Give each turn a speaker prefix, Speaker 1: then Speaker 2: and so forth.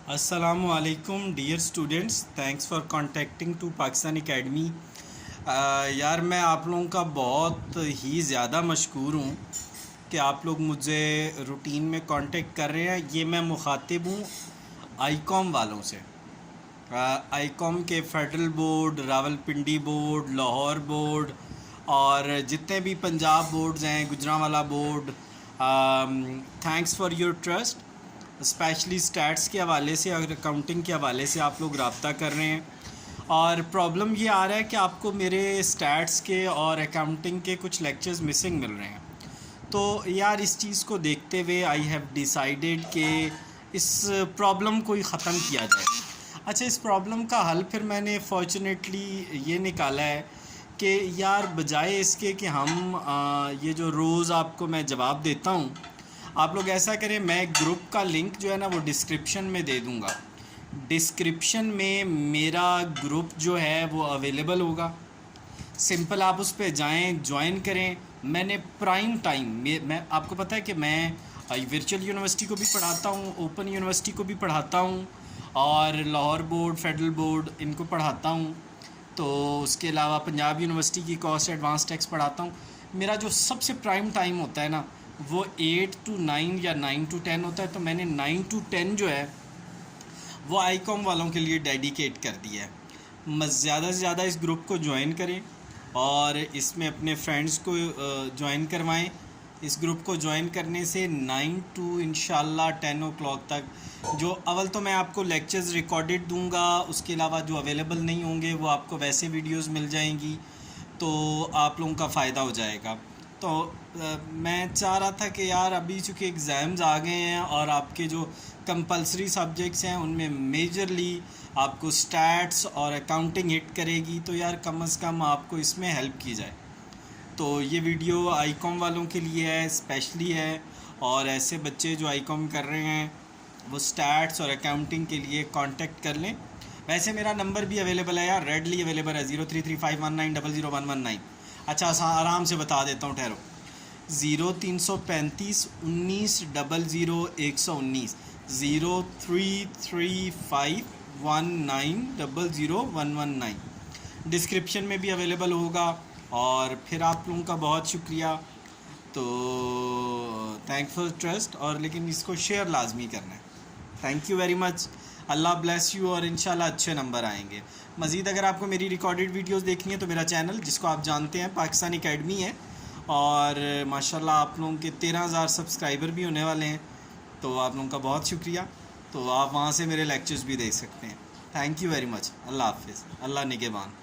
Speaker 1: अस्सलामुअलैकुम dear students, thanks for contacting to Pakistan academy. यार मैं आप लोगों का बहुत ही ज़्यादा मशकूर हूँ कि आप लोग मुझे रूटीन में कांटेक्ट कर रहे हैं। ये मैं मुखातिब हूँ आईकॉम वालों से। आईकॉम के federal board, Rawalpindi board, Lahore board और जितने भी पंजाब बोर्ड्स हैं, Gujranwala board, thanks for your trust. Specially stats के हवाले से और अकाउंटिंग के हवाले से आप लोग रब्ता कर रहे हैं। और प्रॉब्लम ये आ रहा है कि आपको मेरे स्टैट्स के और अकाउंटिंग के कुछ लेक्चर्स मिसिंग मिल रहे हैं। तो यार इस चीज़ को देखते हुए आई हैव डिसाइडेड कि इस प्रॉब्लम को ही ख़त्म किया जाए। अच्छा, इस प्रॉब्लम का हल फिर मैंने फॉर्चुनेटली ये निकाला है कि यार बजाय इसके कि हम ये जो रोज़ आपको मैं जवाब देता हूँ, आप लोग ऐसा करें, मैं ग्रुप का लिंक जो है ना वो डिस्क्रिप्शन में दे दूँगा। डिस्क्रिप्शन में मेरा ग्रुप जो है वो अवेलेबल होगा। सिंपल आप उस पर जाएं, ज्वाइन करें। मैंने प्राइम टाइम मैं आपको पता है कि मैं वर्चुअल यूनिवर्सिटी को भी पढ़ाता हूँ, ओपन यूनिवर्सिटी को भी पढ़ाता हूँ और लाहौर बोर्ड, फेडरल बोर्ड इनको पढ़ाता हूँ। तो उसके अलावा पंजाब यूनिवर्सिटी की कॉस्ट एडवांस टैक्स पढ़ाता हूँ। मेरा जो सबसे प्राइम टाइम होता है ना वो 8 to 9 या 9 to 10 होता है। तो मैंने 9 to 10 जो है वो आईकॉम वालों के लिए डेडिकेट कर दिया है। ज़्यादा से ज़्यादा इस ग्रुप को ज्वाइन करें और इसमें अपने फ्रेंड्स को ज्वाइन करवाएं। इस ग्रुप को ज्वाइन करने से 9 to इंशाल्लाह 10 o'clock तक जो अव्वल तो मैं आपको लेक्चर्स रिकॉर्डेड दूंगा, उसके अलावा जो अवेलेबल नहीं होंगे वो आपको वैसे वीडियोस मिल जाएंगी, तो आप लोगों का फ़ायदा हो जाएगा। तो मैं चाह रहा था कि यार अभी चूँकि एग्ज़ाम्स आ गए हैं और आपके जो कंपलसरी सब्जेक्ट्स हैं उनमें मेजरली आपको स्टैट्स और अकाउंटिंग हिट करेगी, तो यार कम से कम आपको इसमें हेल्प की जाए। तो ये वीडियो आईकॉम वालों के लिए है, स्पेशली है। और ऐसे बच्चे जो आईकॉम कर रहे हैं वो स्टैट्स और अकाउंटिंग के लिए कांटेक्ट कर लें। वैसे मेरा नंबर भी अवेलेबल है यार, रेडली अवेलेबल है, 033519000119। अच्छा, आराम से बता देता हूँ, ठहरो। 0335 19 00 119, 0335 19 00 119। डिस्क्रिप्शन में भी अवेलेबल होगा। और फिर आप लोगों का बहुत शुक्रिया। तो थैंक फॉर ट्रस्ट, और लेकिन इसको शेयर लाजमी करना है। Thank you very much. Allah bless you और इंशाल्लाह अच्छे नंबर आएंगे। मज़ीद अगर आपको मेरी रिकॉर्डेड वीडियोस देखनी है तो मेरा चैनल, जिसको आप जानते हैं पाकिस्तान एकेडमी है, और माशाल्लाह आप लोगों के 13,000 सब्सक्राइबर भी होने वाले हैं। तो आप लोगों का बहुत शुक्रिया। तो आप वहाँ से मेरे लेक्चर्स भी देख सकते हैं। Thank you very much. अल्लाह हाफिज़। अल्लाह निगहबान।